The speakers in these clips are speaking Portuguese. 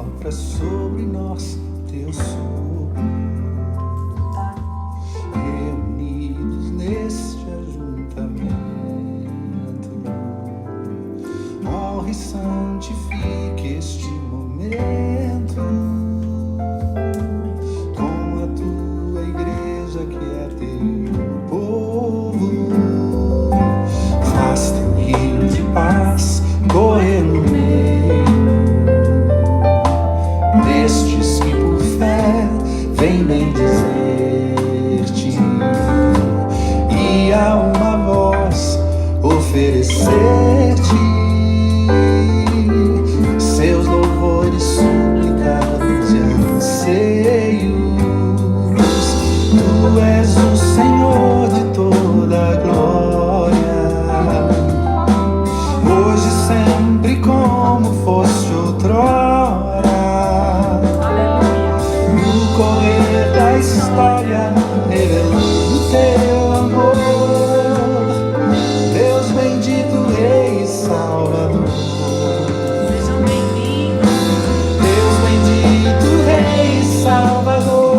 sopra sobre nós teu sopro, reunidos neste ajuntamento, honra e santifique este momento com a tua igreja que é teu povo. Faz teu rio de paz correr no meio destes que por fé vem bendizer-te, e a uma voz oferecer-te seus louvores, súplicas e anseios. Tu és o Senhor de toda a glória, hoje e sempre como foste outrora. No correr da história, revelando teu amor, Deus bendito, Rei e Salvador. Sejam bem-vindos. Deus bendito, Rei e Salvador.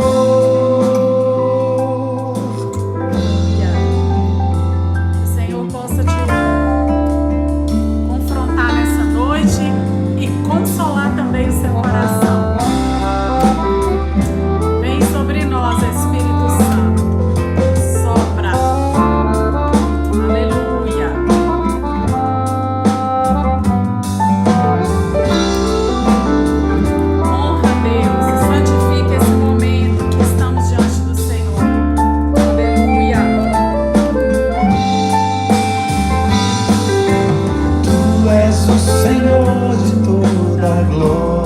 Que o Senhor possa te confrontar nessa noite e consolar também o seu coração. Vem sobre nós, Espírito Santo. Sopra. Aleluia. Honra a Deus e santifica esse momento que estamos diante do Senhor. Aleluia. Tu és o Senhor de toda a glória,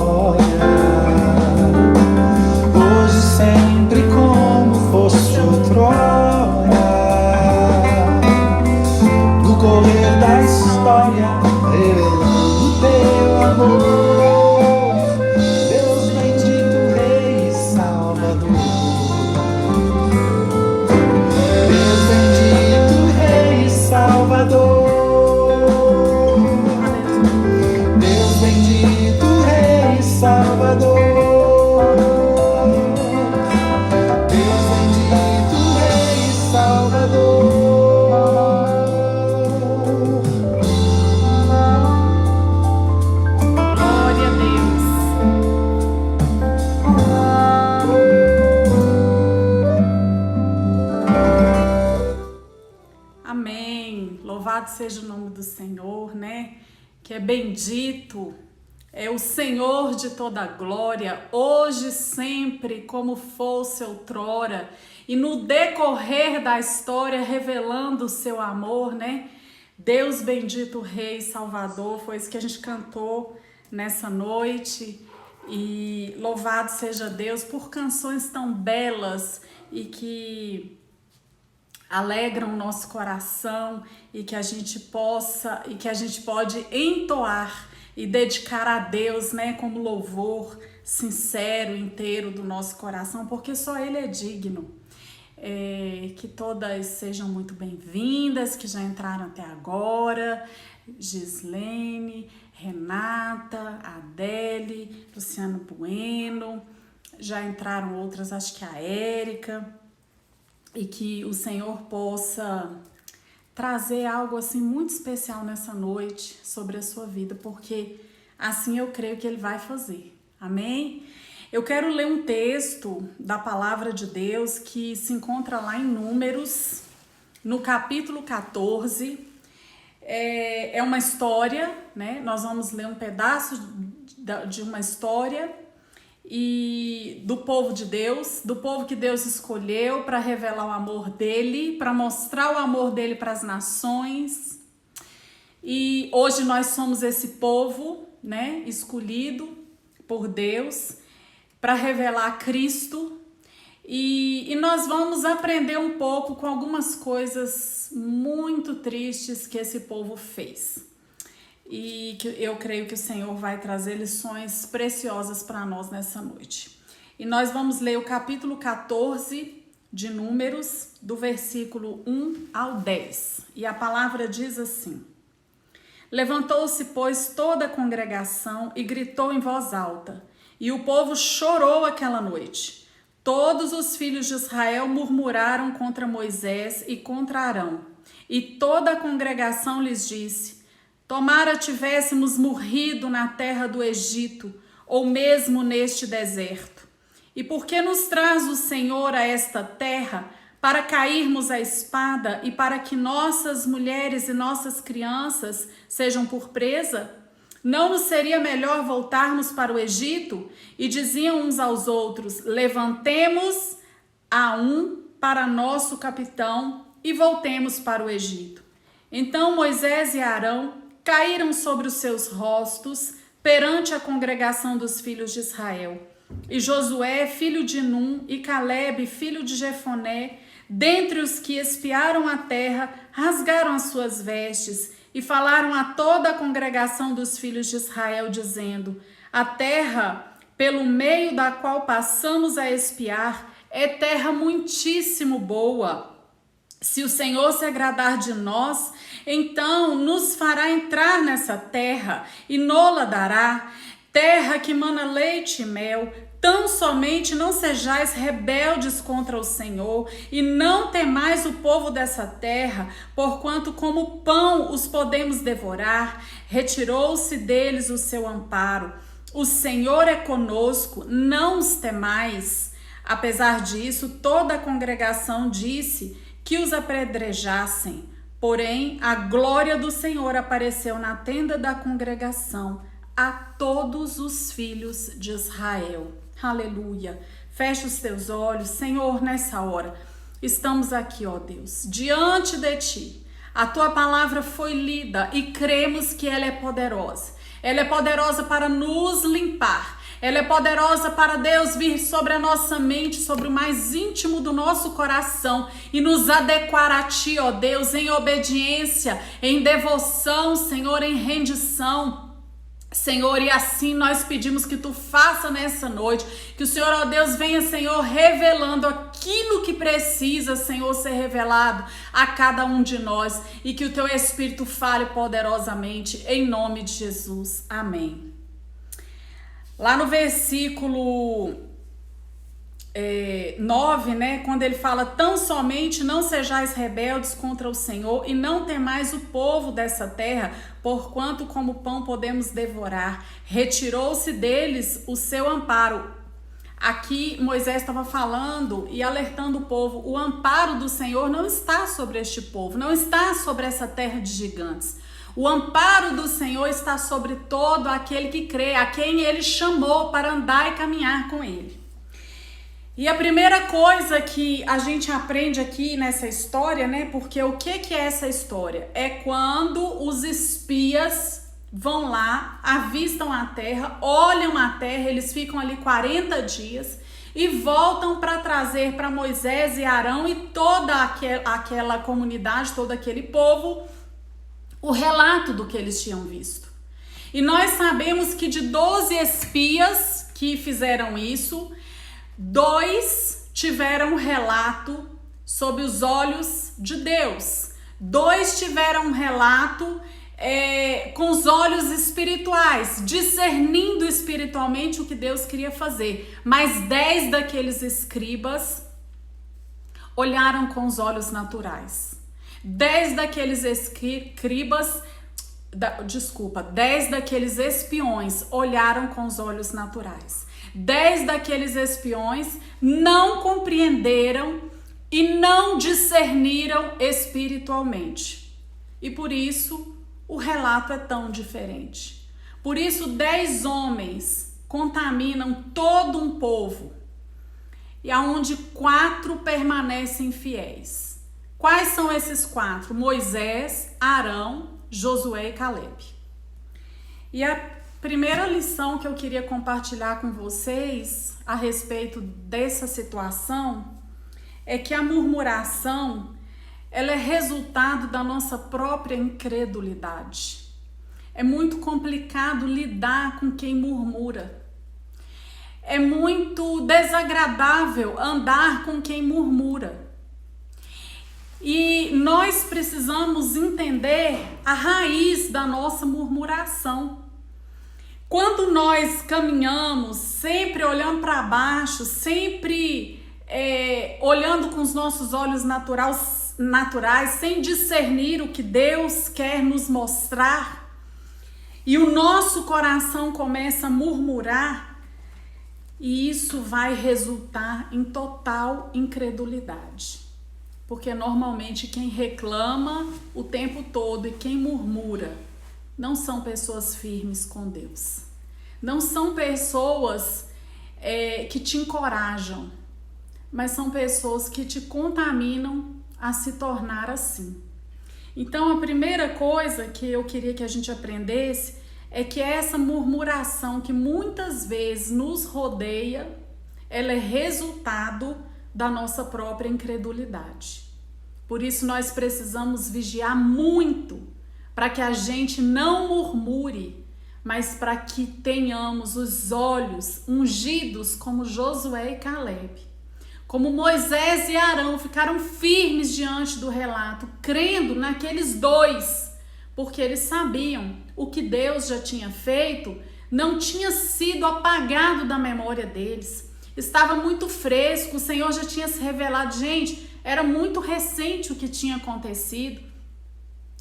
hoje e sempre como foste outrora. No correr da história, revelando teu amor, Deus bendito, Rei e Salvador. Deus bendito, Rei e Salvador. Deus bendito, Rei e Salvador. Deus bendito, Rei e Salvador. Glória a Deus. Amém. Louvado seja o nome do Senhor, né? Que é bendito. É o Senhor de toda a glória, hoje e sempre, como fosse outrora, e no decorrer da história, revelando o seu amor, né? Deus bendito, Rei Salvador, foi isso que a gente cantou nessa noite. E louvado seja Deus por canções tão belas e que alegram o nosso coração e que a gente pode entoar e dedicar a Deus, né, como louvor sincero, inteiro do nosso coração, porque só Ele é digno. Que todas sejam muito bem-vindas, que já entraram até agora: Gislene, Renata, Adele, Luciano Bueno, já entraram outras, acho que a Érica, e que o Senhor possa trazer algo assim muito especial nessa noite sobre a sua vida, porque assim eu creio que Ele vai fazer. Amém? Eu quero ler um texto da palavra de Deus que se encontra lá em Números, no capítulo 14. É uma história, né? Nós vamos ler um pedaço de uma história e do povo de Deus, do povo que Deus escolheu para revelar o amor dele, para mostrar o amor dele para as nações. E hoje nós somos esse povo, né, escolhido por Deus para revelar Cristo. E nós vamos aprender um pouco com algumas coisas muito tristes que esse povo fez. E que eu creio que o Senhor vai trazer lições preciosas para nós nessa noite. E nós vamos ler o capítulo 14 de Números, do versículo 1 ao 10. E a palavra diz assim: Levantou-se, pois, toda a congregação e gritou em voz alta: E o povo chorou aquela noite. Todos os filhos de Israel murmuraram contra Moisés e contra Arão. E toda a congregação lhes disse: tomara tivéssemos morrido na terra do Egito, ou mesmo neste deserto. E por que nos traz o Senhor a esta terra, para cairmos à espada e para que nossas mulheres e nossas crianças sejam por presa? Não nos seria melhor voltarmos para o Egito? E diziam uns aos outros: levantemos a um para nosso capitão e voltemos para o Egito. Então Moisés e Arão caíram sobre os seus rostos perante a congregação dos filhos de Israel. E Josué, filho de Num, e Calebe, filho de Jefoné, dentre os que espiaram a terra, rasgaram as suas vestes e falaram a toda a congregação dos filhos de Israel, dizendo: a terra pelo meio da qual passamos a espiar é terra muitíssimo boa. Se o Senhor se agradar de nós, então nos fará entrar nessa terra e nola dará, terra que mana leite e mel. Tão somente não sejais rebeldes contra o Senhor e não temais o povo dessa terra, porquanto como pão os podemos devorar. Retirou-se deles o seu amparo. O Senhor é conosco, não os temais. Apesar disso, toda a congregação disse que os apedrejassem. Porém, a glória do Senhor apareceu na tenda da congregação a todos os filhos de Israel. Aleluia. Feche os teus olhos, Senhor, nessa hora. Estamos aqui, ó Deus, diante de Ti. A Tua palavra foi lida e cremos que ela é poderosa. Ela é poderosa para nos limpar. Ela é poderosa para Deus vir sobre a nossa mente, sobre o mais íntimo do nosso coração e nos adequar a Ti, ó Deus, em obediência, em devoção, Senhor, em rendição. Senhor, e assim nós pedimos que Tu faça nessa noite, que o Senhor, ó Deus, venha, Senhor, revelando aquilo que precisa, Senhor, ser revelado a cada um de nós e que o Teu Espírito fale poderosamente, em nome de Jesus. Amém. Lá no versículo 9, né, quando ele fala: tão somente não sejais rebeldes contra o Senhor e não temais o povo dessa terra, porquanto como pão podemos devorar. Retirou-se deles o seu amparo. Aqui Moisés estava falando e alertando o povo: o amparo do Senhor não está sobre este povo, não está sobre essa terra de gigantes. O amparo do Senhor está sobre todo aquele que crê, a quem Ele chamou para andar e caminhar com Ele. E a primeira coisa que a gente aprende aqui nessa história, né? Porque o que é essa história? É quando os espias vão lá, avistam a terra, olham a terra, eles ficam ali 40 dias e voltam para trazer para Moisés e Arão e toda aquela comunidade, todo aquele povo, o relato do que eles tinham visto. E nós sabemos que de 12 espias que fizeram isso, 2 tiveram um relato sob os olhos de Deus. 2 tiveram um relato com os olhos espirituais, discernindo espiritualmente o que Deus queria fazer. Mas 10 daqueles escribas olharam com os olhos naturais. 10 daqueles 10 daqueles espiões olharam com os olhos naturais. 10 daqueles espiões não compreenderam e não discerniram espiritualmente. E por isso o relato é tão diferente. Por isso 10 homens contaminam todo um povo, e aonde 4 permanecem fiéis. Quais são esses 4? Moisés, Arão, Josué e Calebe. E a primeira lição que eu queria compartilhar com vocês a respeito dessa situação é que a murmuração, ela é resultado da nossa própria incredulidade. É muito complicado lidar com quem murmura. É muito desagradável andar com quem murmura. E nós precisamos entender a raiz da nossa murmuração. Quando nós caminhamos sempre olhando para baixo, sempre olhando com os nossos olhos naturais, sem discernir o que Deus quer nos mostrar, e o nosso coração começa a murmurar, e isso vai resultar em total incredulidade. Porque normalmente quem reclama o tempo todo e quem murmura não são pessoas firmes com Deus. Não são pessoas que te encorajam, mas são pessoas que te contaminam a se tornar assim. Então, a primeira coisa que eu queria que a gente aprendesse é que essa murmuração que muitas vezes nos rodeia, ela é resultado da nossa própria incredulidade. Por isso, nós precisamos vigiar muito para que a gente não murmure, mas para que tenhamos os olhos ungidos como Josué e Caleb. Como Moisés e Arão ficaram firmes diante do relato, crendo naqueles dois, porque eles sabiam o que Deus já tinha feito, não tinha sido apagado da memória deles. Estava muito fresco, o Senhor já tinha se revelado. Gente, era muito recente o que tinha acontecido.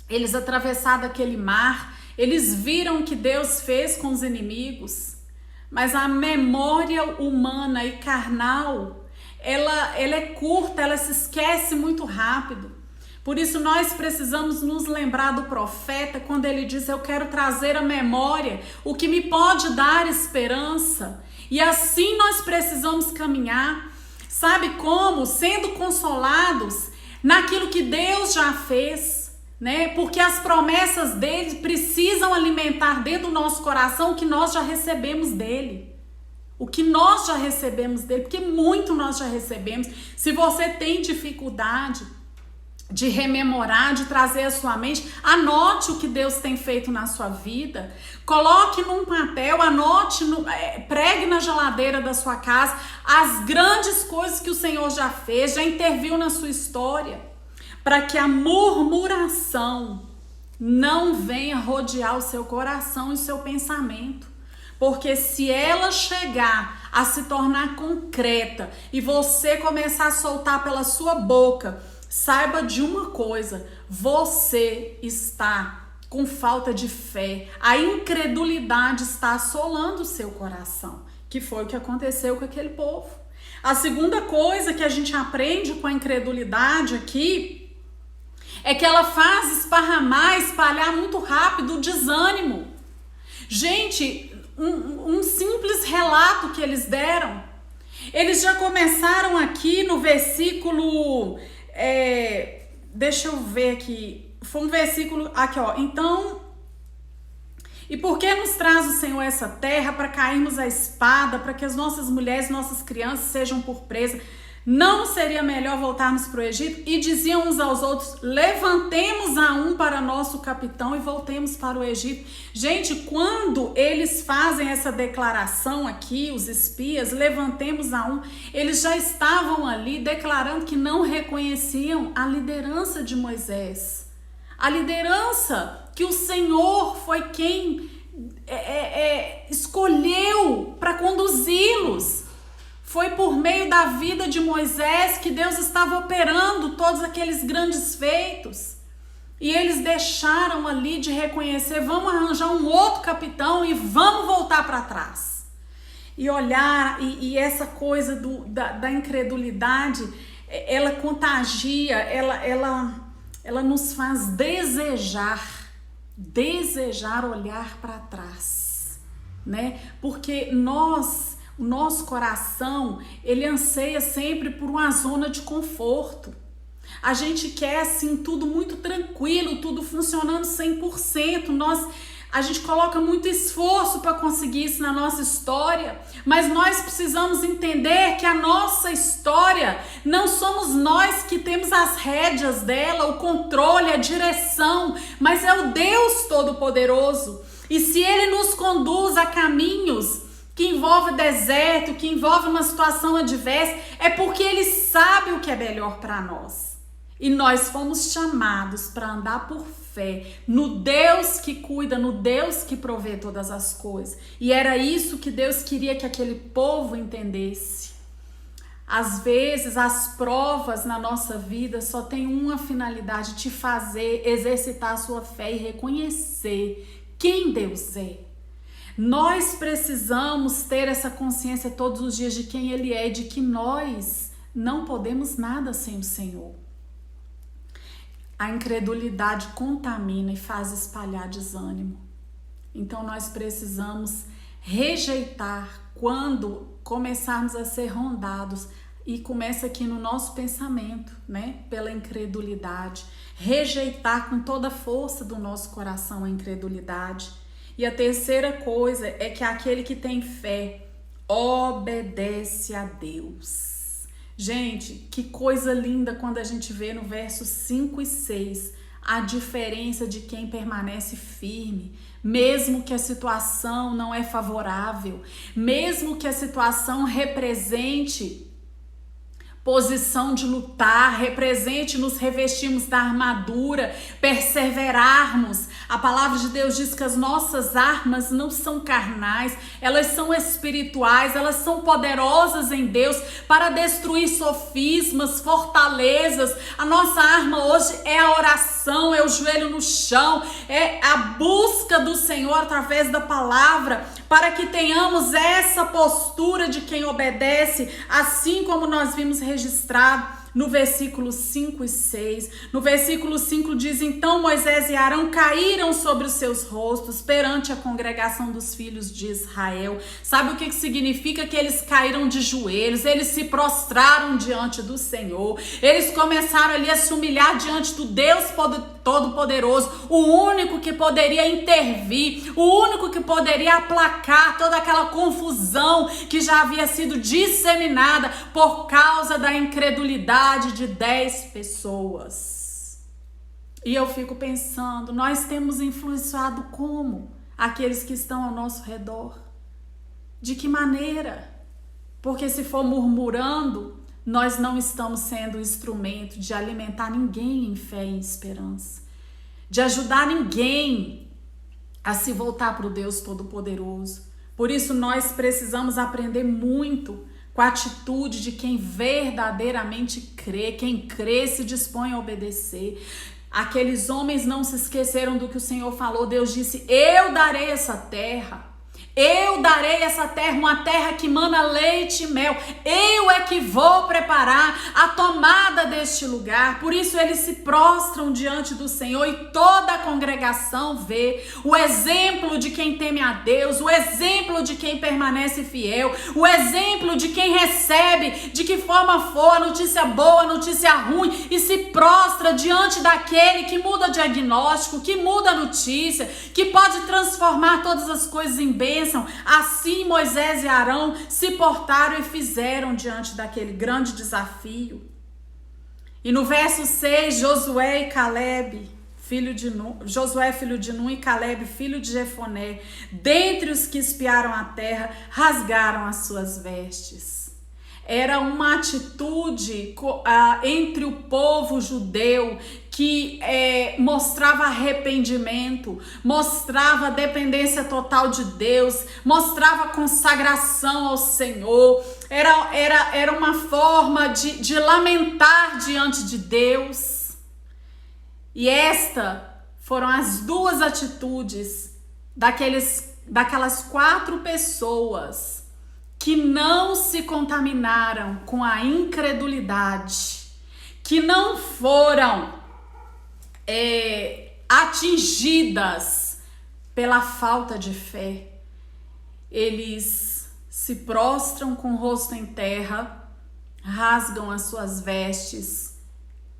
Eles atravessaram aquele mar, eles viram o que Deus fez com os inimigos, mas a memória humana e carnal, ela é curta, ela se esquece muito rápido. Por isso nós precisamos nos lembrar do profeta quando ele diz: eu quero trazer à memória o que me pode dar esperança. E assim nós precisamos caminhar, sabe como? Sendo consolados naquilo que Deus já fez, né? Porque as promessas dele precisam alimentar dentro do nosso coração o que nós já recebemos dele. O que nós já recebemos dele, porque muito nós já recebemos. Se você tem dificuldade de rememorar, de trazer à sua mente, anote o que Deus tem feito na sua vida, coloque num papel, anote, pregue na geladeira da sua casa as grandes coisas que o Senhor já fez, já interviu na sua história, para que a murmuração não venha rodear o seu coração e o seu pensamento. Porque se ela chegar a se tornar concreta e você começar a soltar pela sua boca, saiba de uma coisa: você está com falta de fé. A incredulidade está assolando o seu coração, que foi o que aconteceu com aquele povo. A segunda coisa que a gente aprende com a incredulidade aqui é que ela faz espalhar muito rápido o desânimo. Gente, um simples relato que eles deram, eles já começaram aqui no versículo, deixa eu ver aqui, foi um versículo aqui, ó. Então, e por que nos traz o Senhor essa terra para cairmos à espada, para que as nossas mulheres, nossas crianças sejam por presa? Não seria melhor voltarmos para o Egito? E diziam uns aos outros: levantemos a um para nosso capitão e voltemos para o Egito. Gente, quando eles fazem essa declaração aqui, os espias, levantemos a um, eles já estavam ali declarando que não reconheciam a liderança de Moisés. A liderança que o Senhor foi quem escolheu para conduzi-los. Foi por meio da vida de Moisés que Deus estava operando todos aqueles grandes feitos. E eles deixaram ali de reconhecer: vamos arranjar um outro capitão e vamos voltar para trás. E olhar, e essa coisa da incredulidade, ela contagia, ela nos faz desejar olhar para trás, né? Porque o nosso coração, ele anseia sempre por uma zona de conforto. A gente quer assim tudo muito tranquilo, tudo funcionando 100%. A gente coloca muito esforço para conseguir isso na nossa história, mas nós precisamos entender que a nossa história não somos nós que temos as rédeas dela, o controle, a direção, mas é o Deus Todo-Poderoso. E se Ele nos conduz a caminhos que envolve deserto, que envolve uma situação adversa, é porque Ele sabe o que é melhor para nós. E nós fomos chamados para andar por fé no Deus que cuida, no Deus que provê todas as coisas. E era isso que Deus queria que aquele povo entendesse. Às vezes, as provas na nossa vida só tem uma finalidade: te fazer exercitar a sua fé e reconhecer quem Deus é. Nós precisamos ter essa consciência todos os dias de quem Ele é, de que nós não podemos nada sem o Senhor. A incredulidade contamina e faz espalhar desânimo. Então nós precisamos rejeitar quando começarmos a ser rondados, e começa aqui no nosso pensamento, né? Pela incredulidade. Rejeitar com toda a força do nosso coração a incredulidade. E a terceira coisa é que aquele que tem fé obedece a Deus. Gente, que coisa linda quando a gente vê no versos 5 e 6 a diferença de quem permanece firme, mesmo que a situação não é favorável, mesmo que a situação represente posição de lutar, represente nos revestirmos da armadura, perseverarmos. A palavra de Deus diz que as nossas armas não são carnais, elas são espirituais, elas são poderosas em Deus para destruir sofismas, fortalezas. A nossa arma hoje é a oração, é o joelho no chão, é a busca do Senhor através da palavra, para que tenhamos essa postura de quem obedece, assim como nós vimos registrado no versículo 5 e 6. No versículo 5 diz: então Moisés e Arão caíram sobre os seus rostos perante a congregação dos filhos de Israel. Sabe o que significa? Que eles caíram de joelhos, eles se prostraram diante do Senhor, eles começaram ali a se humilhar diante do Deus Todo-Poderoso, o único que poderia intervir, o único que poderia aplacar toda aquela confusão que já havia sido disseminada por causa da incredulidade de 10 pessoas. E eu fico pensando, nós temos influenciado como aqueles que estão ao nosso redor? De que maneira? Porque se for murmurando, nós não estamos sendo instrumento de alimentar ninguém em fé e esperança, de ajudar ninguém a se voltar para o Deus Todo-Poderoso. Por isso nós precisamos aprender muito com a atitude de quem verdadeiramente crê, quem crê se dispõe a obedecer. Aqueles homens não se esqueceram do que o Senhor falou. Deus disse: eu darei essa terra. Eu darei essa terra, uma terra que mana leite e mel. Eu é que vou preparar a tomada deste lugar. Por isso eles se prostram diante do Senhor e toda a congregação vê o exemplo de quem teme a Deus, o exemplo de quem permanece fiel, o exemplo de quem recebe, de que forma for, a notícia boa, a notícia ruim, e se prostra diante daquele que muda diagnóstico, que muda a notícia, que pode transformar todas as coisas em bênção. Assim Moisés e Arão se portaram e fizeram diante daquele grande desafio. E no verso 6, Josué, filho de Nun, e Calebe, filho de Jefoné, dentre os que espiaram a terra, rasgaram as suas vestes. Era uma atitude entre o povo judeu que mostrava arrependimento, mostrava dependência total de Deus, mostrava consagração ao Senhor. Era uma forma de lamentar diante de Deus. E foram as duas atitudes daquelas 4 pessoas que não se contaminaram com a incredulidade, que não foram atingidas pela falta de fé. Eles se prostram com o rosto em terra, rasgam as suas vestes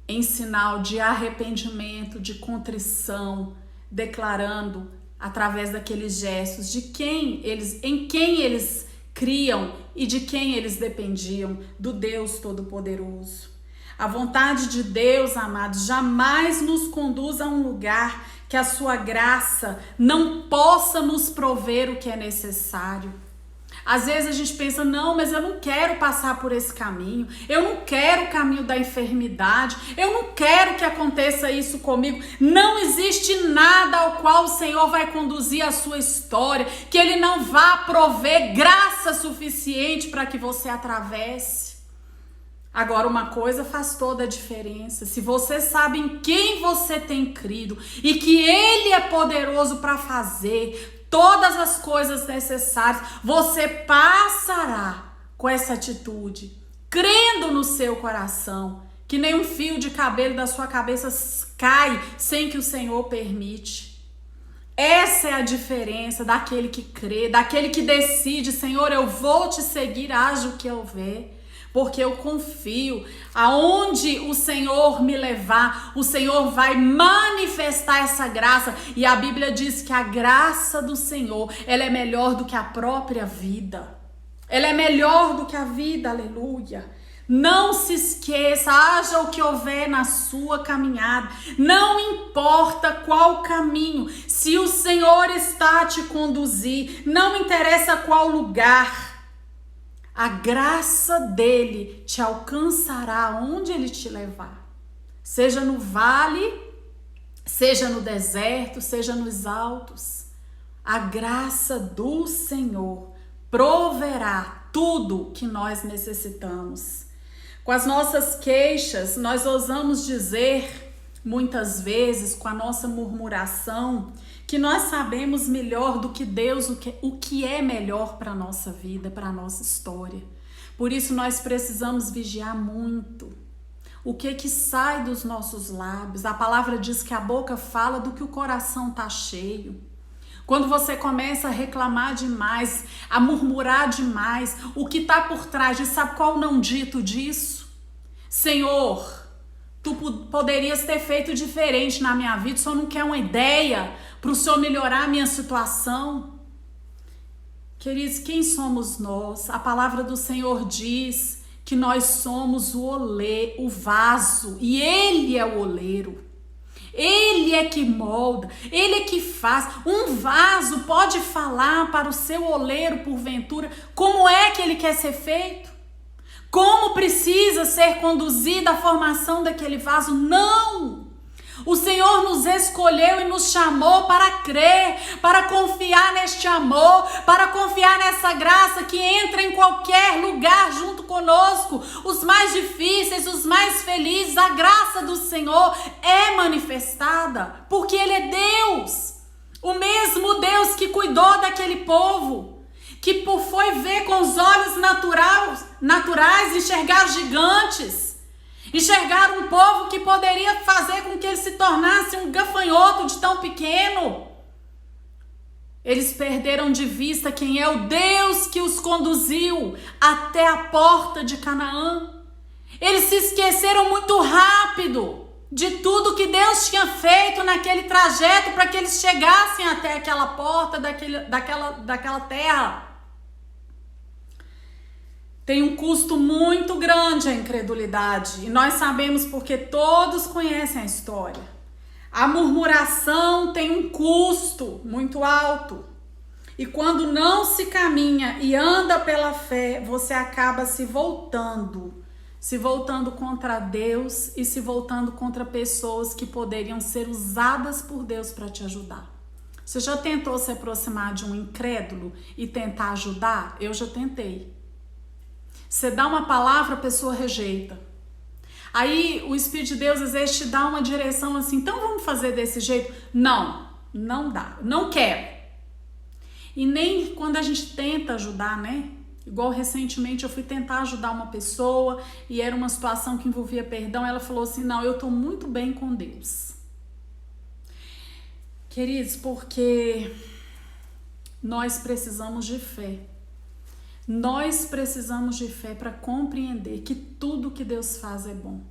em sinal de arrependimento, de contrição, declarando através daqueles gestos em quem eles criam e de quem eles dependiam, do Deus Todo-Poderoso. A vontade de Deus, amados, jamais nos conduz a um lugar que a sua graça não possa nos prover o que é necessário. Às vezes a gente pensa, não, mas eu não quero passar por esse caminho, eu não quero o caminho da enfermidade, eu não quero que aconteça isso comigo. Não existe nada ao qual o Senhor vai conduzir a sua história, que Ele não vá prover graça suficiente para que você atravesse. Agora, uma coisa faz toda a diferença. Se você sabe em quem você tem crido e que Ele é poderoso para fazer todas as coisas necessárias, você passará com essa atitude, crendo no seu coração, que nenhum fio de cabelo da sua cabeça cai sem que o Senhor permite. Essa é a diferença daquele que crê, daquele que decide, Senhor, eu vou te seguir, haja o que houver. Porque eu confio, aonde o Senhor me levar, o Senhor vai manifestar essa graça. E a Bíblia diz que a graça do Senhor, ela é melhor do que a própria vida. Ela é melhor do que a vida, aleluia. Não se esqueça, haja o que houver na sua caminhada. Não importa qual caminho, se o Senhor está a te conduzir, não interessa qual lugar. A graça dele te alcançará onde ele te levar. Seja no vale, seja no deserto, seja nos altos. A graça do Senhor proverá tudo que nós necessitamos. Com as nossas queixas, nós ousamos dizer, muitas vezes, com a nossa murmuração, que nós sabemos melhor do que Deus o que é melhor para a nossa vida, para a nossa história. Por isso nós precisamos vigiar muito. O que sai dos nossos lábios? A palavra diz que a boca fala do que o coração está cheio. Quando você começa a reclamar demais, a murmurar demais, o que está por trás disso, sabe qual o não dito disso? Senhor, tu poderias ter feito diferente na minha vida, só não quer uma ideia para o Senhor melhorar a minha situação. Queridos, quem somos nós? A palavra do Senhor diz que nós somos o vaso, e Ele é o oleiro. Ele é que molda, Ele é que faz. Um vaso pode falar para o seu oleiro, porventura, como é que ele quer ser feito? Como precisa ser conduzida a formação daquele vaso? Não! O Senhor nos escolheu e nos chamou para crer, para confiar neste amor, para confiar nessa graça que entra em qualquer lugar junto conosco. Os mais difíceis, os mais felizes, a graça do Senhor é manifestada, porque Ele é Deus. O mesmo Deus que cuidou daquele povo, que foi ver com os olhos naturais, enxergar gigantes, enxergar um povo que poderia fazer com que ele se tornasse um gafanhoto de tão pequeno. Eles perderam de vista quem é o Deus que os conduziu até a porta de Canaã. Eles se esqueceram muito rápido de tudo que Deus tinha feito naquele trajeto para que eles chegassem até aquela porta daquela terra. Tem um custo muito grande a incredulidade, e nós sabemos porque todos conhecem a história. A murmuração tem um custo muito alto, e quando não se caminha e anda pela fé, você acaba se voltando contra Deus e se voltando contra pessoas que poderiam ser usadas por Deus para te ajudar. Você já tentou se aproximar de um incrédulo e tentar ajudar? Eu já tentei. Você dá uma palavra, a pessoa rejeita. Aí o Espírito de Deus às vezes te dá uma direção assim, então vamos fazer desse jeito? Não dá, não quero. E nem quando a gente tenta ajudar, né? Igual recentemente eu fui tentar ajudar uma pessoa e era uma situação que envolvia perdão, ela falou assim, não, eu tô muito bem com Deus. Queridos, porque nós precisamos de fé. Nós precisamos de fé para compreender que tudo que Deus faz é bom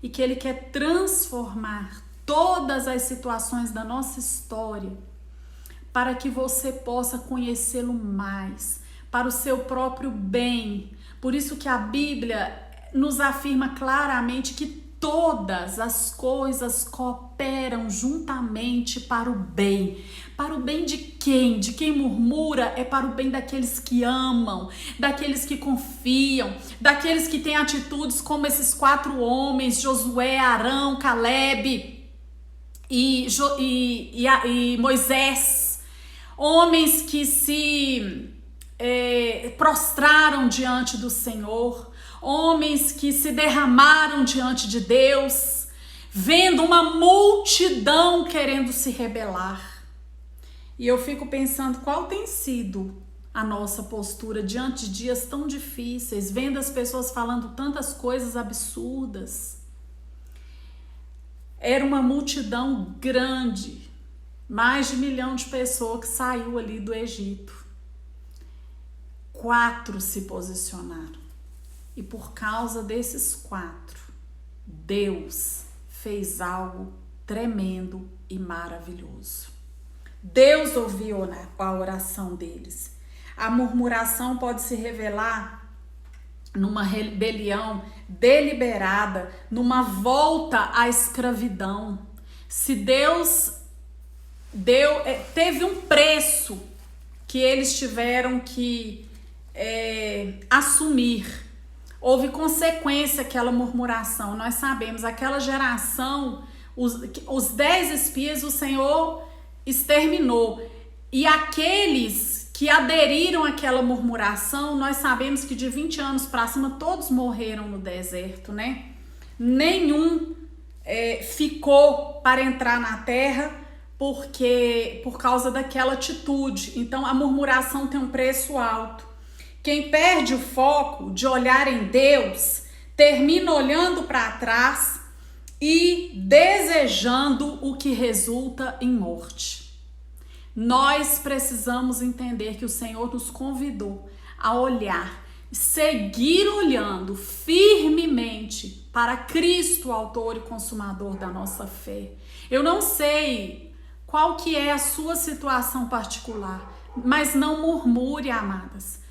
e que Ele quer transformar todas as situações da nossa história para que você possa conhecê-lo mais, para o seu próprio bem. Por isso que a Bíblia nos afirma claramente que todas as coisas cooperam juntamente para o bem, Para o bem de quem? De quem murmura é para o bem daqueles que amam, daqueles que confiam, daqueles que têm atitudes como esses 4 homens, Josué, Arão, Caleb e Moisés. Homens que se prostraram diante do Senhor, homens que se derramaram diante de Deus, vendo uma multidão querendo se rebelar. E eu fico pensando qual tem sido a nossa postura diante de dias tão difíceis, vendo as pessoas falando tantas coisas absurdas. Era uma multidão grande, mais de 1 milhão de pessoas que saiu ali do Egito. 4 se posicionaram. E por causa desses 4, Deus fez algo tremendo e maravilhoso. Deus ouviu a oração deles. A murmuração pode se revelar numa rebelião deliberada, numa volta à escravidão. Se Deus teve um preço que eles tiveram que assumir. Houve consequência àquela murmuração. Nós sabemos, aquela geração, os 10 espias, o Senhor exterminou. E aqueles que aderiram àquela murmuração, nós sabemos que de 20 anos para cima, todos morreram no deserto, né? Nenhum ficou para entrar na terra, por causa daquela atitude. Então, a murmuração tem um preço alto. Quem perde o foco de olhar em Deus, termina olhando para trás e desejando o que resulta em morte. Nós precisamos entender que o Senhor nos convidou a olhar, seguir olhando firmemente para Cristo, autor e consumador da nossa fé. Eu não sei qual que é a sua situação particular, mas não murmure, amadas.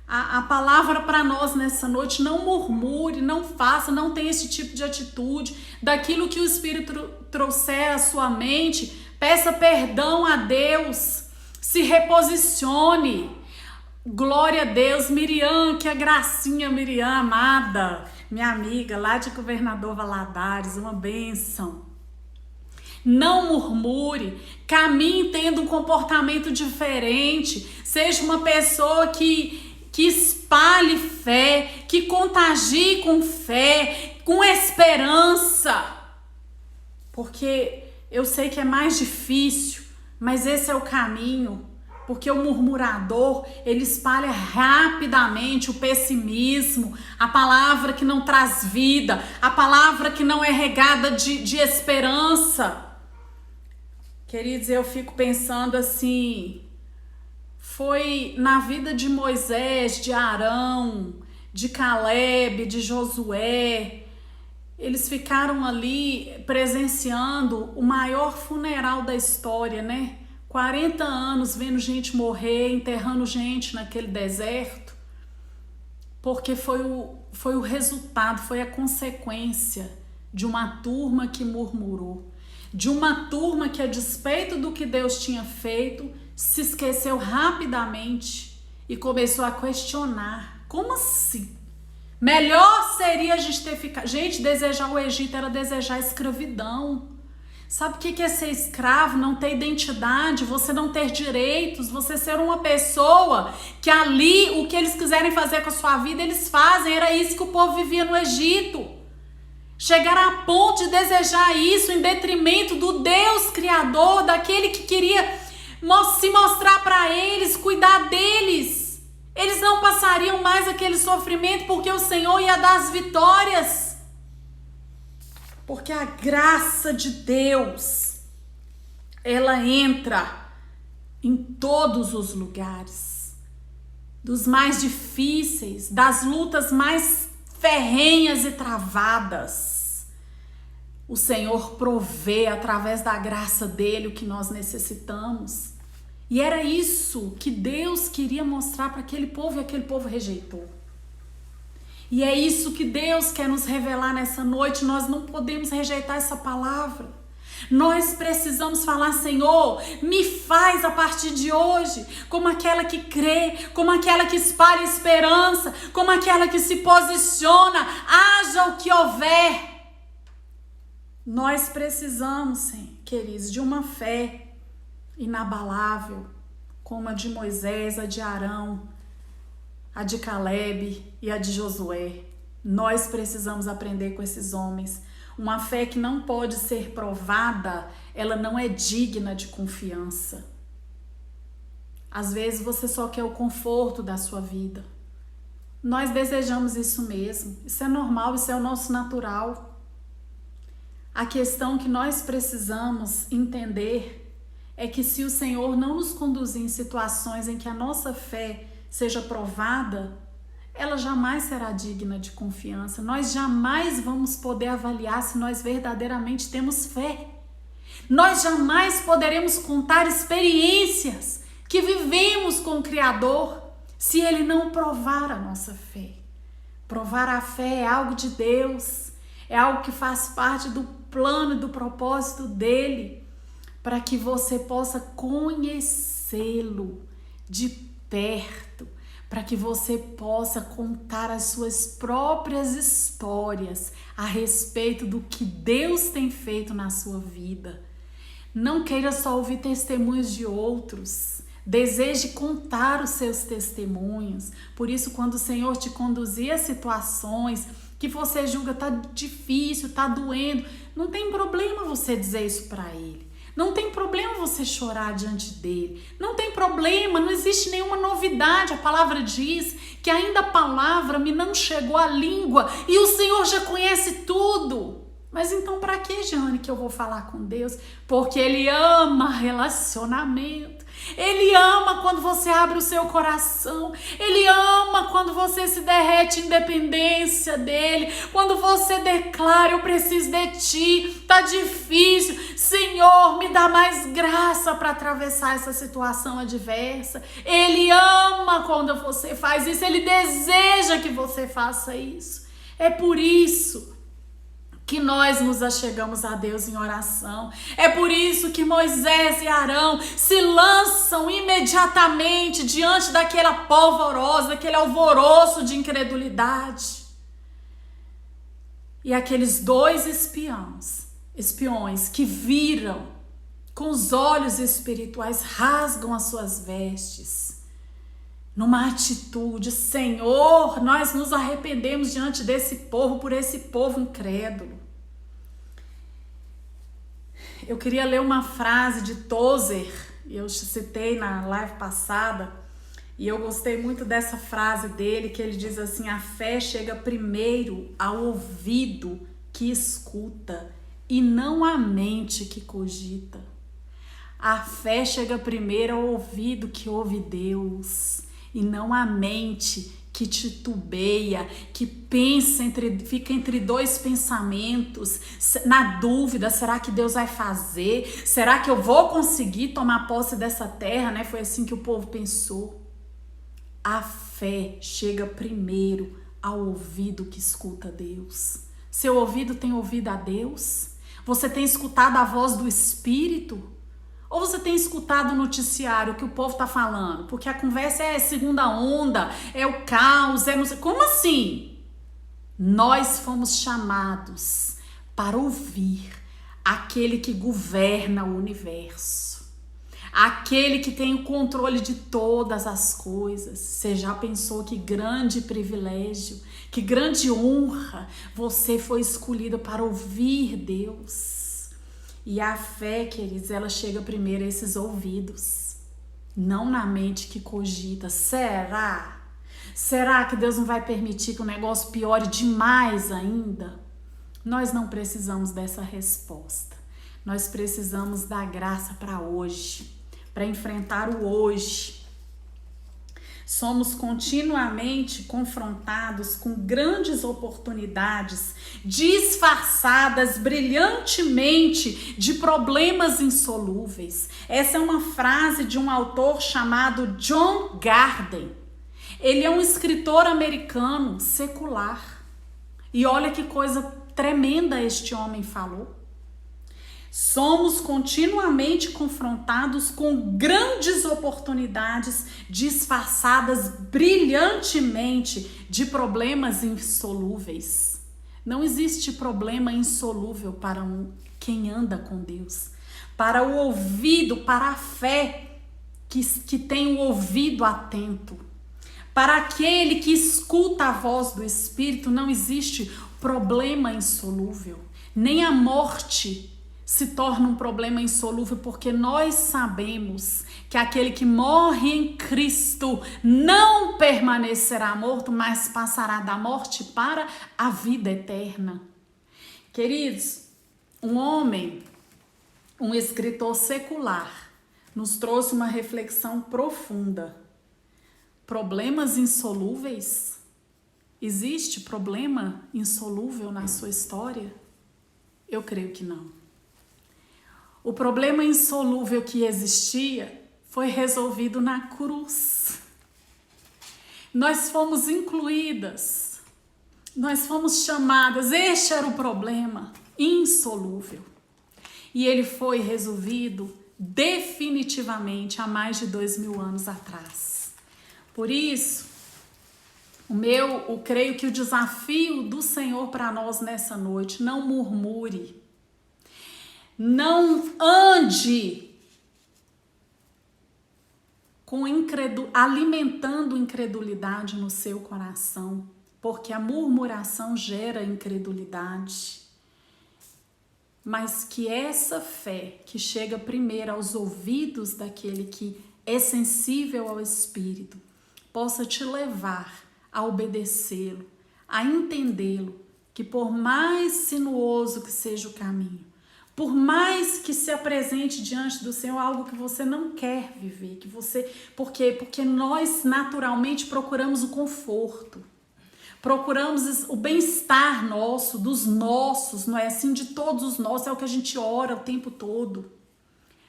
A palavra para nós nessa noite: não murmure, não faça, não tenha esse tipo de atitude. Daquilo que o Espírito trouxer à sua mente, peça perdão a Deus, se reposicione. Glória a Deus. Miriam, que a gracinha, Miriam, amada, minha amiga lá de Governador Valadares, uma bênção. Não murmure, caminhe tendo um comportamento diferente, seja uma pessoa que espalhe fé, que contagie com fé, com esperança. Porque eu sei que é mais difícil, mas esse é o caminho. Porque o murmurador, ele espalha rapidamente o pessimismo, a palavra que não traz vida, a palavra que não é regada de esperança. Queridos, eu fico pensando assim, foi na vida de Moisés, de Arão, de Caleb, de Josué. Eles ficaram ali presenciando o maior funeral da história, né? 40 anos vendo gente morrer, enterrando gente naquele deserto. Porque foi o resultado, foi a consequência de uma turma que murmurou. De uma turma que, a despeito do que Deus tinha feito, se esqueceu rapidamente e começou a questionar. Como assim? Melhor seria a gente ter ficado... Gente, desejar o Egito era desejar a escravidão. Sabe o que é ser escravo? Não ter identidade, você não ter direitos, você ser uma pessoa que ali, o que eles quiserem fazer com a sua vida, eles fazem. Era isso que o povo vivia no Egito. Chegar a ponto de desejar isso em detrimento do Deus Criador, daquele que queria se mostrar para eles, cuidar deles. Eles não passariam mais aquele sofrimento porque o Senhor ia dar as vitórias. Porque a graça de Deus, ela entra em todos os lugares. Dos mais difíceis, das lutas mais ferrenhas e travadas. O Senhor provê através da graça dele o que nós necessitamos. E era isso que Deus queria mostrar para aquele povo e aquele povo rejeitou. E é isso que Deus quer nos revelar nessa noite. Nós não podemos rejeitar essa palavra. Nós precisamos falar: Senhor, me faz a partir de hoje como aquela que crê, como aquela que espalha esperança, como aquela que se posiciona, haja o que houver. Nós precisamos, sim, queridos, de uma fé inabalável, como a de Moisés, a de Arão, a de Caleb e a de Josué. Nós precisamos aprender com esses homens. Uma fé que não pode ser provada, ela não é digna de confiança. Às vezes você só quer o conforto da sua vida. Nós desejamos isso mesmo. Isso é normal, isso é o nosso natural. A questão que nós precisamos entender é que se o Senhor não nos conduzir em situações em que a nossa fé seja provada, ela jamais será digna de confiança. Nós jamais vamos poder avaliar se nós verdadeiramente temos fé. Nós jamais poderemos contar experiências que vivemos com o Criador se Ele não provar a nossa fé. Provar a fé é algo de Deus, é algo que faz parte do plano e do propósito dEle, para que você possa conhecê-lo de perto, para que você possa contar as suas próprias histórias a respeito do que Deus tem feito na sua vida. Não queira só ouvir testemunhos de outros, deseje contar os seus testemunhos. Por isso, quando o Senhor te conduzir a situações que você julga tá difícil, tá doendo, não tem problema você dizer isso para Ele. Não tem problema você chorar diante dele. Não tem problema, não existe nenhuma novidade. A palavra diz que ainda a palavra me não chegou à língua e o Senhor já conhece tudo. Mas então para que, Jane, que eu vou falar com Deus? Porque Ele ama relacionamento. Ele ama quando você abre o seu coração. Ele ama quando você se derrete em dependência dele. Quando você declara: eu preciso de ti, tá difícil. Senhor, me dá mais graça para atravessar essa situação adversa. Ele ama quando você faz isso. Ele deseja que você faça isso. É por isso que nós nos achegamos a Deus em oração. É por isso que Moisés e Arão se lançam imediatamente diante daquela polvorosa, daquele alvoroço de incredulidade. E aqueles dois espiões que viram com os olhos espirituais, rasgam as suas vestes, numa atitude: Senhor, nós nos arrependemos diante desse povo, por esse povo incrédulo. Eu queria ler uma frase de Tozer, eu citei na live passada, e eu gostei muito dessa frase dele, que ele diz assim: a fé chega primeiro ao ouvido que escuta e não à mente que cogita. A fé chega primeiro ao ouvido que ouve Deus e não à mente que titubeia, que pensa, fica entre dois pensamentos, na dúvida: será que Deus vai fazer? Será que eu vou conseguir tomar posse dessa terra? Né? Foi assim que o povo pensou. A fé chega primeiro ao ouvido que escuta Deus. Seu ouvido tem ouvido a Deus? Você tem escutado a voz do Espírito? Ou você tem escutado o noticiário que o povo está falando? Porque a conversa é segunda onda, é o caos, é não sei. Como assim? Nós fomos chamados para ouvir aquele que governa o universo, aquele que tem o controle de todas as coisas. Você já pensou que grande privilégio, que grande honra você foi escolhido para ouvir Deus? E a fé, queridos, ela chega primeiro a esses ouvidos, não na mente que cogita: será? Será que Deus não vai permitir que o negócio piore demais ainda? Nós não precisamos dessa resposta. Nós precisamos da graça para hoje, para enfrentar o hoje. Somos continuamente confrontados com grandes oportunidades disfarçadas brilhantemente de problemas insolúveis. Essa é uma frase de um autor chamado John Garden. Ele é um escritor americano secular. E olha que coisa tremenda este homem falou. Somos continuamente confrontados com grandes oportunidades disfarçadas brilhantemente de problemas insolúveis. Não existe problema insolúvel para quem anda com Deus. Para o ouvido, para a fé que tem o ouvido atento. Para aquele que escuta a voz do Espírito, não existe problema insolúvel. Nem a morte se torna um problema insolúvel, porque nós sabemos que aquele que morre em Cristo não permanecerá morto, mas passará da morte para a vida eterna. Queridos, um homem, um escritor secular, nos trouxe uma reflexão profunda. Problemas insolúveis? Existe problema insolúvel na sua história? Eu creio que não. O problema insolúvel que existia foi resolvido na cruz. Nós fomos incluídas, nós fomos chamadas, este era o problema insolúvel. E ele foi resolvido definitivamente há mais de 2000 anos atrás. Por isso, eu creio que o desafio do Senhor para nós nessa noite, não murmure. Não ande alimentando incredulidade no seu coração, porque a murmuração gera incredulidade. Mas que essa fé que chega primeiro aos ouvidos daquele que é sensível ao Espírito, possa te levar a obedecê-lo, a entendê-lo, que por mais sinuoso que seja o caminho, por mais que se apresente diante do Senhor algo que você não quer viver, por quê? Porque nós naturalmente procuramos o conforto, procuramos o bem-estar nosso, dos nossos, não é assim, de todos os nossos, é o que a gente ora o tempo todo.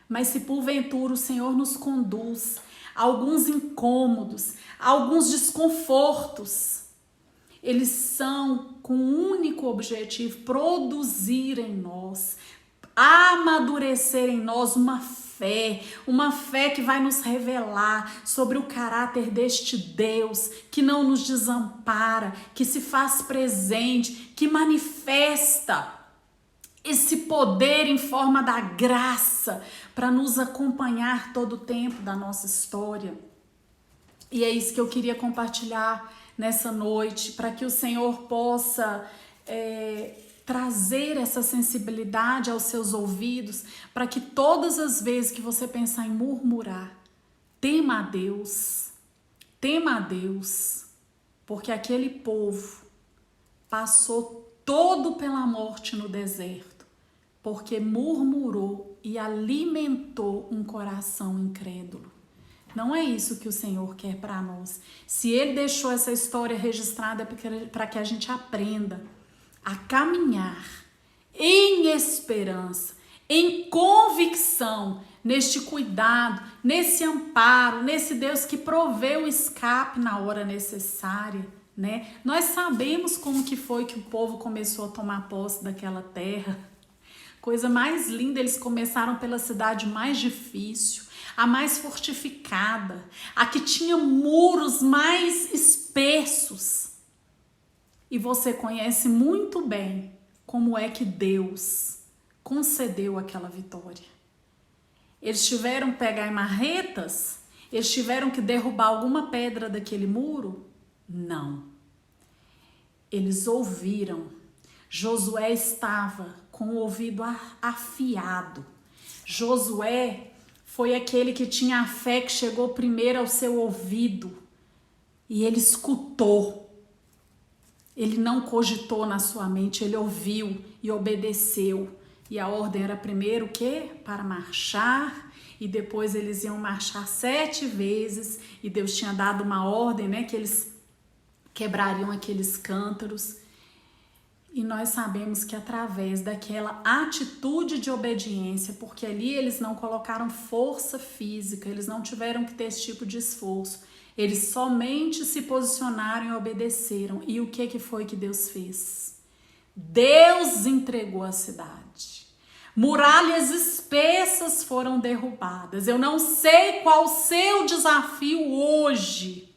Mas se porventura o Senhor nos conduz a alguns incômodos, a alguns desconfortos, eles são com um único objetivo: produzir em nós, amadurecer em nós uma fé que vai nos revelar sobre o caráter deste Deus que não nos desampara, que se faz presente, que manifesta esse poder em forma da graça para nos acompanhar todo o tempo da nossa história. E é isso que eu queria compartilhar nessa noite, para que o Senhor possa trazer essa sensibilidade aos seus ouvidos, para que todas as vezes que você pensar em murmurar, tema a Deus, porque aquele povo passou todo pela morte no deserto, porque murmurou e alimentou um coração incrédulo. Não é isso que o Senhor quer para nós. Se Ele deixou essa história registrada é para que a gente aprenda a caminhar em esperança, em convicção, neste cuidado, nesse amparo, nesse Deus que provê o escape na hora necessária, né? Nós sabemos como que foi que o povo começou a tomar posse daquela terra. Coisa mais linda, eles começaram pela cidade mais difícil, a mais fortificada, a que tinha muros mais espessos. E você conhece muito bem como é que Deus concedeu aquela vitória. Eles tiveram que pegar em marretas? Eles tiveram que derrubar alguma pedra daquele muro? Não. Eles ouviram. Josué estava com o ouvido afiado. Josué foi aquele que tinha a fé que chegou primeiro ao seu ouvido. E ele escutou. Ele não cogitou na sua mente, ele ouviu e obedeceu. E a ordem era primeiro o quê? Para marchar, e depois eles iam marchar 7 vezes, e Deus tinha dado uma ordem, né, que eles quebrariam aqueles cântaros. E nós sabemos que através daquela atitude de obediência, porque ali eles não colocaram força física, eles não tiveram que ter esse tipo de esforço, eles somente se posicionaram e obedeceram. E o que foi que Deus fez? Deus entregou a cidade. Muralhas espessas foram derrubadas. Eu não sei qual o seu desafio hoje,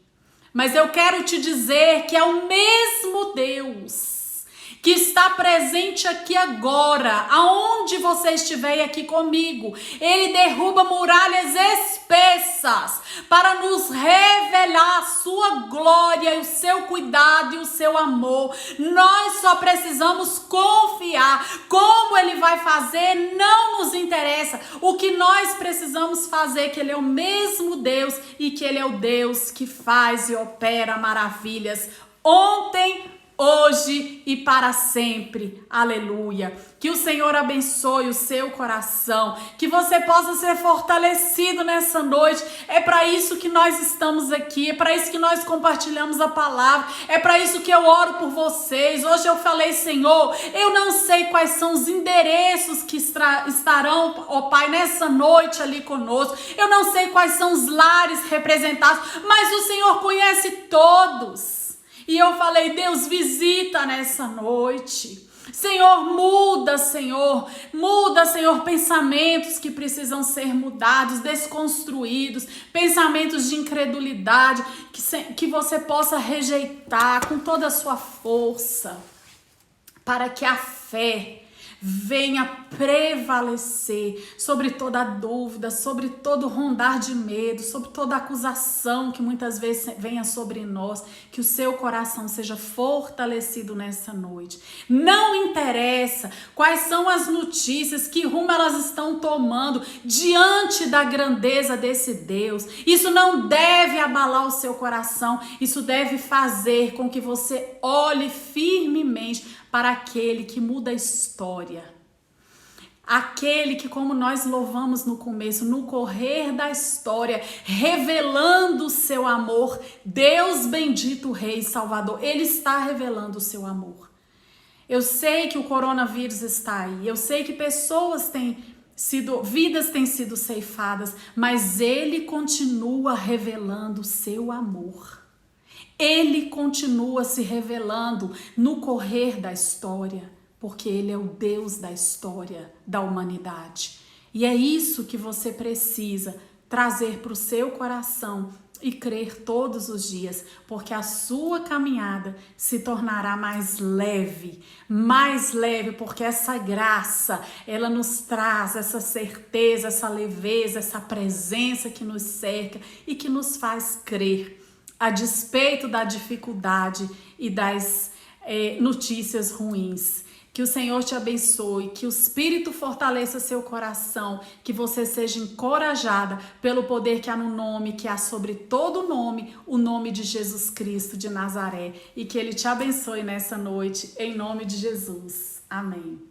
mas eu quero te dizer que é o mesmo Deus que está presente aqui agora, aonde você estiver aqui comigo. Ele derruba muralhas espessas para nos revelar a sua glória, o seu cuidado e o seu amor. Nós só precisamos confiar. Como ele vai fazer não nos interessa. O que nós precisamos fazer é que ele é o mesmo Deus e que ele é o Deus que faz e opera maravilhas ontem, hoje e para sempre. Aleluia. Que o Senhor abençoe o seu coração, que você possa ser fortalecido nessa noite. É para isso que nós estamos aqui, é para isso que nós compartilhamos a palavra, é para isso que eu oro por vocês. Hoje eu falei, Senhor, eu não sei quais são os endereços que estarão, ó Pai, nessa noite ali conosco. Eu não sei quais são os lares representados, mas o Senhor conhece todos. E eu falei, Deus, visita nessa noite. Senhor, muda, Senhor, pensamentos que precisam ser mudados, desconstruídos, pensamentos de incredulidade, que você possa rejeitar com toda a sua força, para que a fé venha prevalecer sobre toda dúvida, sobre todo rondar de medo, sobre toda acusação que muitas vezes venha sobre nós, que o seu coração seja fortalecido nessa noite. Não interessa quais são as notícias, que rumo elas estão tomando diante da grandeza desse Deus. Isso não deve abalar o seu coração, isso deve fazer com que você olhe firmemente para aquele que muda a história. Aquele que, como nós louvamos no começo, no correr da história, revelando o seu amor, Deus bendito, Rei e Salvador, Ele está revelando o seu amor. Eu sei que o coronavírus está aí, eu sei que vidas têm sido ceifadas, mas Ele continua revelando o seu amor. Ele continua se revelando no correr da história, porque Ele é o Deus da história da humanidade. E é isso que você precisa trazer para o seu coração e crer todos os dias, porque a sua caminhada se tornará mais leve, porque essa graça, ela nos traz essa certeza, essa leveza, essa presença que nos cerca e que nos faz crer, a despeito da dificuldade e das notícias ruins. Que o Senhor te abençoe, que o Espírito fortaleça seu coração, que você seja encorajada pelo poder que há no nome, que há sobre todo nome, o nome de Jesus Cristo de Nazaré. E que Ele te abençoe nessa noite, em nome de Jesus. Amém.